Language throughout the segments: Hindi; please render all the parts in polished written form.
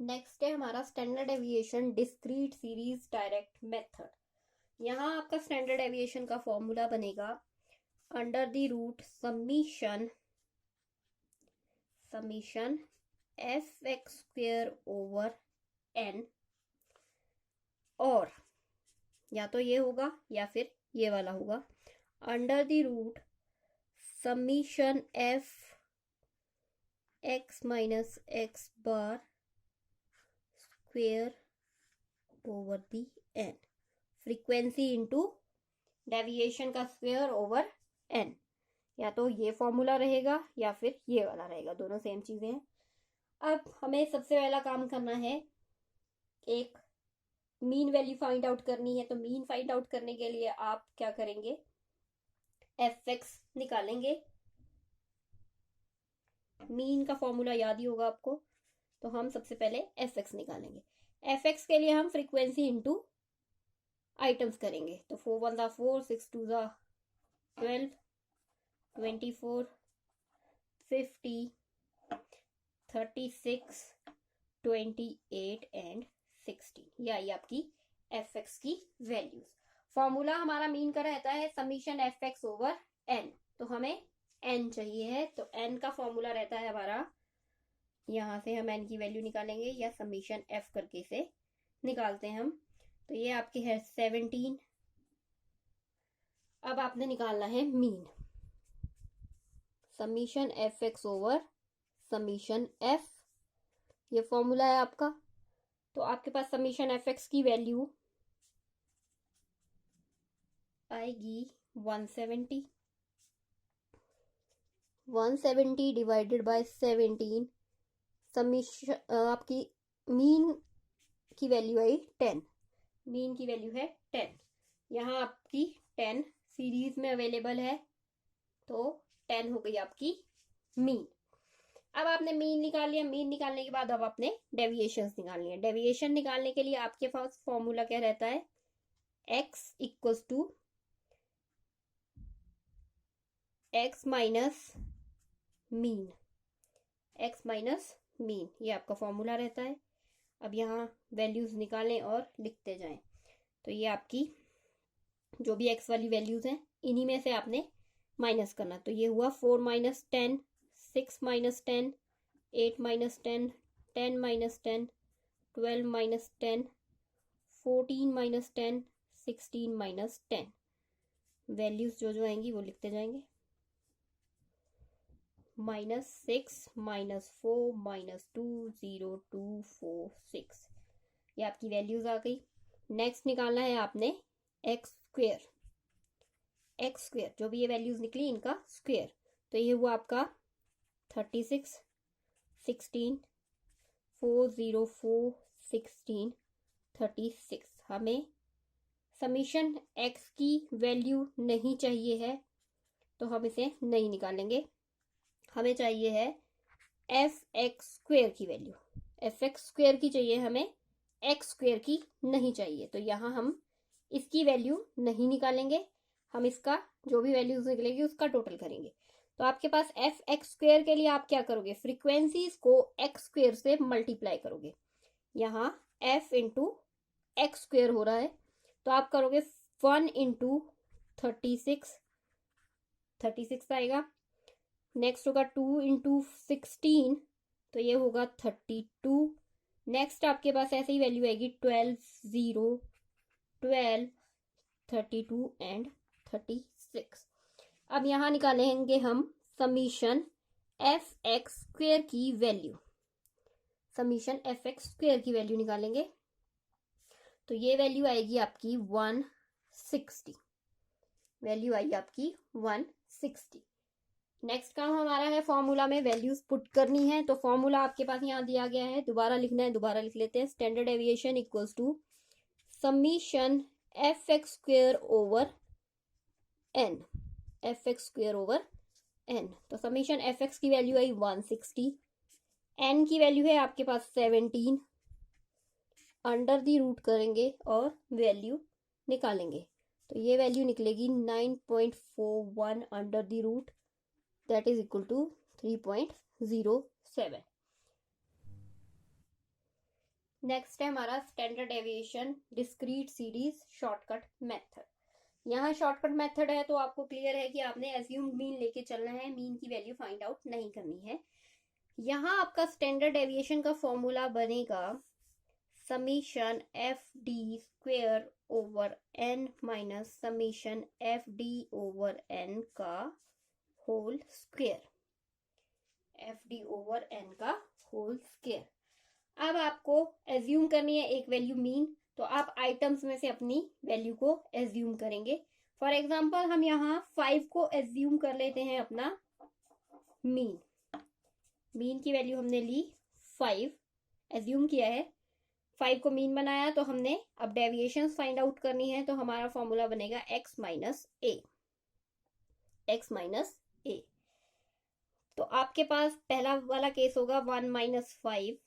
नेक्स्ट है हमारा standard deviation discrete series direct method. यहाँ आपका स्टैंडर्ड डेविएशन का फॉर्मूला बनेगा under the root summation F X square over N, और या तो ये होगा या फिर ये वाला होगा under the root summation F X minus X bar square over the N, frequency into deviation का स्क्वेयर ओवर एन। या तो ये फॉर्मूला रहेगा या फिर ये वाला रहेगा, दोनों सेम चीजें हैं। अब हमें सबसे पहला काम करना है, एक मीन वैल्यू फाइंड आउट करनी है। तो मीन फाइंड आउट करने के लिए आप क्या करेंगे, एफ एक्स निकालेंगे। मीन का फॉर्मूला याद ही होगा आपको, तो हम सबसे पहले एफ एक्स निकालेंगे। एफ एक्स के लिए हम फ्रीक्वेंसी इंटू आइटम्स करेंगे। तो 4 1 ज़ा 4, 6 2 ज़ा 12, 24, 50, 36, 28 एंड 16। ये आई आपकी एफ एक्स की वैल्यूज। फॉर्मूला हमारा मीन का रहता है summation F X over N, तो हमें एन चाहिए है। तो एन का फॉर्मूला रहता है हमारा, यहां से हम एन की वैल्यू निकालेंगे या समीशन एफ करके से निकालते हैं हम। तो ये आपके है 17। अब आपने निकालना है mean, summation F X over summation F, ये फॉर्मूला है आपका। तो आपके पास समीशन एफ एक्स की वैल्यू आएगी 170। 170 डिवाइडेड बाय 17, समीशन आपकी मीन की वैल्यू आई 10। मीन की वैल्यू है 10। यहाँ आपकी 10 सीरीज में अवेलेबल है, तो 10 हो गई आपकी मीन। अब आपने मीन निकाल लिया। मीन निकालने के बाद अब आपने डेविएशंस निकालनी है। डेविएशन निकालने के लिए आपके पास फॉर्मूला क्या रहता है, x equals to X minus mean, X minus mean, ये आपका फॉर्मूला रहता है। अब यहाँ वैल्यूज निकालें और लिखते जाएं। तो ये आपकी जो भी एक्स वाली वैल्यूज हैं, इन्हीं में से आपने माइनस करना। तो ये हुआ 4 minus 10, 6 minus 10, 8 minus 10, 10 minus 10, 12 minus 10, 14 minus 10, 16 minus 10। Values जो जो आएंगी वो लिखते जाएंगे। -6 -4 -2 0 2 4 6, ये आपकी वैल्यूज आ गई। नेक्स्ट निकालना है आपने एक्स स्क्वेयर। एक्स स्क्वेयर जो भी ये वैल्यूज निकली इनका स्क्वेयर। तो ये हुआ आपका 36, 16, 4 0 4 16 36। हमें समीशन एक्स की वैल्यू नहीं चाहिए है, तो हम इसे नहीं निकालेंगे। हमें चाहिए है एफ एक्स स्क्वेयर की वैल्यू। एफ एक्स स्क्वेयर की चाहिए हमें, एक्स स्क्वेयर की नहीं चाहिए। तो यहाँ हम इसकी वैल्यू नहीं निकालेंगे, हम इसका जो भी वैल्यूज निकलेगी उसका टोटल करेंगे। तो आपके पास एफ एक्स स्क्वेयर के लिए आप क्या करोगे, फ्रीक्वेंसीज को एक्स स्क्वेयर से मल्टीप्लाई करोगे। यहाँ एफ इंटू एक्स स्क्वेयर हो रहा है, तो आप करोगे 1 इंटू 36, 36 आएगा। नेक्स्ट होगा 2 इंटू 16, तो ये होगा 32। नेक्स्ट आपके पास ऐसे ही वैल्यू आएगी 12 0 12 32 एंड 36। अब यहाँ निकालेंगे हम समीशन एफ एक्स स्क्वेयर की value. Summation F X square की वैल्यू निकालेंगे, तो ये वैल्यू आएगी आपकी 160। वैल्यू आई आपकी 160। नेक्स्ट काम हमारा है फॉर्मूला में वैल्यूज पुट करनी है। तो फॉर्मूला आपके पास यहाँ दिया गया है, दोबारा लिखना है, दोबारा लिख लेते हैं। Standard deviation equals to summation F X square over N, F X square over N. तो समीशन एफ एक्स की वैल्यू आई 160, एन की वैल्यू है आपके पास 17। अंडर दी रूट करेंगे और वैल्यू निकालेंगे। तो ये वैल्यू निकलेगी 9.41 under the root, that is equal to 3.07। Next है हमारा standard deviation discrete series shortcut method. यहाँ शॉर्टकट मेथड है तो आपको क्लियर है कि आपने एज्यूम्ड मीन लेके चलना है, मीन की वैल्यू फाइंड आउट नहीं करनी है। यहाँ आपका स्टैंडर्ड डेविएशन का फॉर्मूला बनेगा summation F D square over N minus summation F D over N का whole square, F D over N का होल स्क्वेयर। अब आपको एज्यूम करनी है एक वैल्यू मीन, तो आप आइटम्स में से अपनी वैल्यू को एज्यूम करेंगे। फॉर एग्जांपल हम यहाँ 5 को एज्यूम कर लेते हैं अपना मीन। मीन की वैल्यू हमने ली 5, एज्यूम किया है, 5 को मीन बनाया, तो हमने अब डेविएशंस फाइंड आउट करनी है, तो हमारा फॉर्मूला बनेगा x माइनस ए, एक्स माइनस ए। तो आपके पास पहला वाला केस होगा 1 minus 5,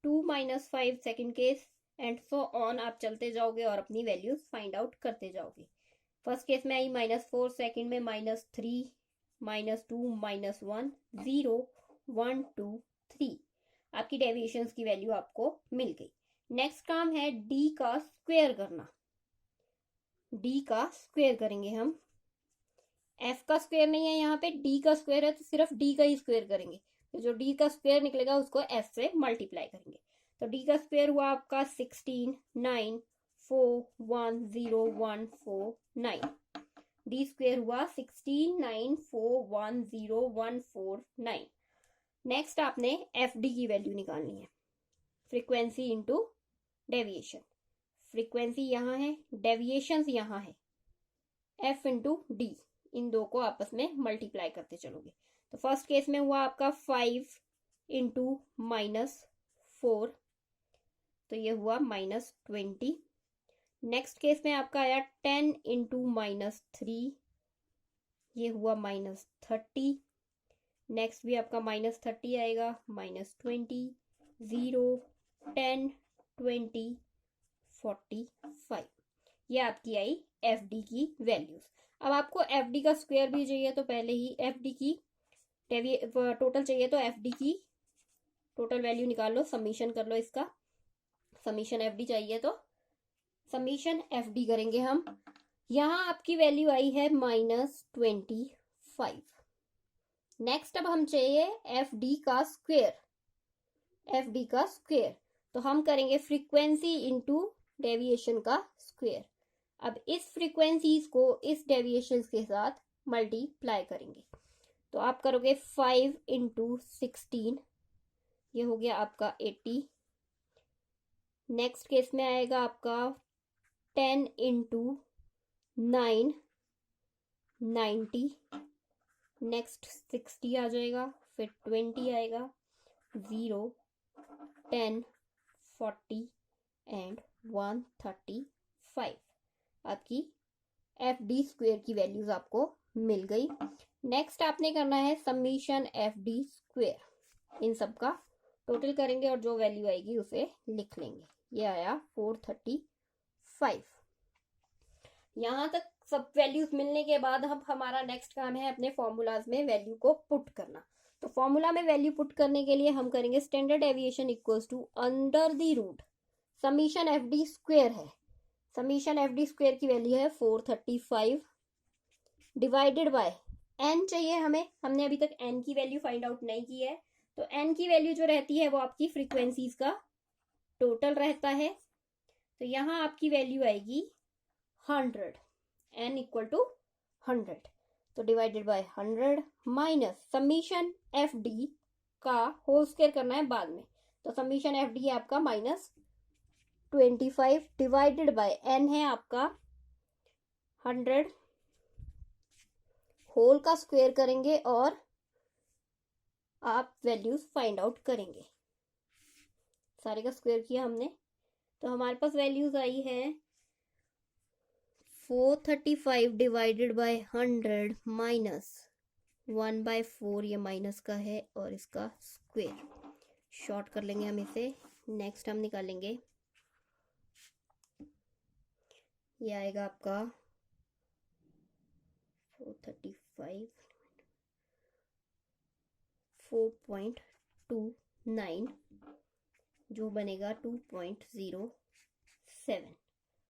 2 minus 5 second case, and so on आप चलते जाओगे और अपनी वैल्यूज फाइंड आउट करते जाओगे। फर्स्ट केस में आई -4, सेकेंड में -3, -2, -1, 0, 1, 2, 3। आपकी डेविएशंस की वैल्यू आपको मिल गई। नेक्स्ट काम है डी का स्क्वायर करना। डी का स्क्वायर करेंगे हम, एफ का स्क्वायर नहीं है यहाँ पे, डी का स्क्वायर है, तो सिर्फ डी का ही स्क्वायर करेंगे। तो जो डी का स्क्वायर निकलेगा उसको एफ से मल्टीप्लाई करेंगे। तो डी का स्क्वायर हुआ आपका 16, 9, 4, 1, 0, 1, 4, 9। डी स्क्वायर हुआ 16, 9, 4, 1, 0, 1, 4, 9। नेक्स्ट आपने एफ डी की वैल्यू निकालनी है, फ्रीक्वेंसी इंटू डेविएशन। फ्रीक्वेंसी यहाँ है, डेविएशन यहाँ है, एफ इंटू डी, इन दो को आपस में मल्टीप्लाई करते चलोगे। तो फर्स्ट केस में हुआ आपका 5 इंटू -4, तो ये हुआ -20। नेक्स्ट केस में आपका आया 10 इंटू -3, ये हुआ -30। नेक्स्ट भी आपका -30 आएगा, -20, 0, 10, 20, 45। ये आपकी आई एफ डी की वैल्यूज। अब आपको एफ डी का स्क्वायर भी चाहिए, तो पहले ही एफ डी की टोटल चाहिए, तो एफ डी की टोटल वैल्यू निकाल लो, समीशन कर लो इसका। समीशन एफ डी चाहिए तो समीशन एफ डी करेंगे हम। यहाँ आपकी वैल्यू आई है -25। नेक्स्ट अब हम चाहिए एफ डी का स्क्वायर, एफ डी का स्क्वायर, तो हम करेंगे फ्रीक्वेंसी इंटू डेविएशन का स्क्वायर। अब इस फ्रीक्वेंसीज को इस डेविएशंस के साथ मल्टीप्लाई करेंगे, तो आप करोगे 5 इंटू 16, ये हो गया आपका 80। नेक्स्ट केस में आएगा आपका 10 इंटू 9, 90। नेक्स्ट 60 आ जाएगा, फिर 20 आएगा, 0, 10, 40 एंड 135। आपकी एफ डी स्क्वायर की वैल्यूज आपको मिल गई। नेक्स्ट आपने करना है समीशन एफ डी स्क्वायर, इन सब का टोटल करेंगे और जो वैल्यू आएगी उसे लिख लेंगे। ये आया 435। यहां तक सब वैल्यूज मिलने के बाद हम हमारा नेक्स्ट काम है अपने फॉर्मूलाज में वैल्यू को पुट करना। तो फॉर्मूला में वैल्यू पुट करने के लिए हम करेंगे standard deviation equals to under the root summation F D square है। समीशन एफ डी स्क्वायर की वैल्यू है 435 डिवाइडेड बाय एन चाहिए हमें, हमने अभी तक एन की वैल्यू फाइंड आउट नहीं की है, तो एन की वैल्यू जो रहती है वो आपकी फ्रीक्वेंसीज का टोटल रहता है। तो यहाँ आपकी वैल्यू आएगी 100, एन इक्वल टू 100, तो divided by 100 minus summation F D का होल स्क्वायर करना है बाद में, तो समीशन एफ डी है आपका -25 डिवाइडेड बाय एन है आपका 100, होल का स्क्वायर करेंगे और आप वैल्यूज फाइंड आउट करेंगे। सारे का स्क्वायर किया हमने, तो हमारे पास वैल्यूज आई है 435 डिवाइडेड बाय 100 माइनस 1/4, ये माइनस का है और इसका स्क्वायर शॉर्ट कर लेंगे हम इसे। नेक्स्ट हम निकालेंगे, ये आएगा आपका 435 4.29 जो बनेगा 2.07।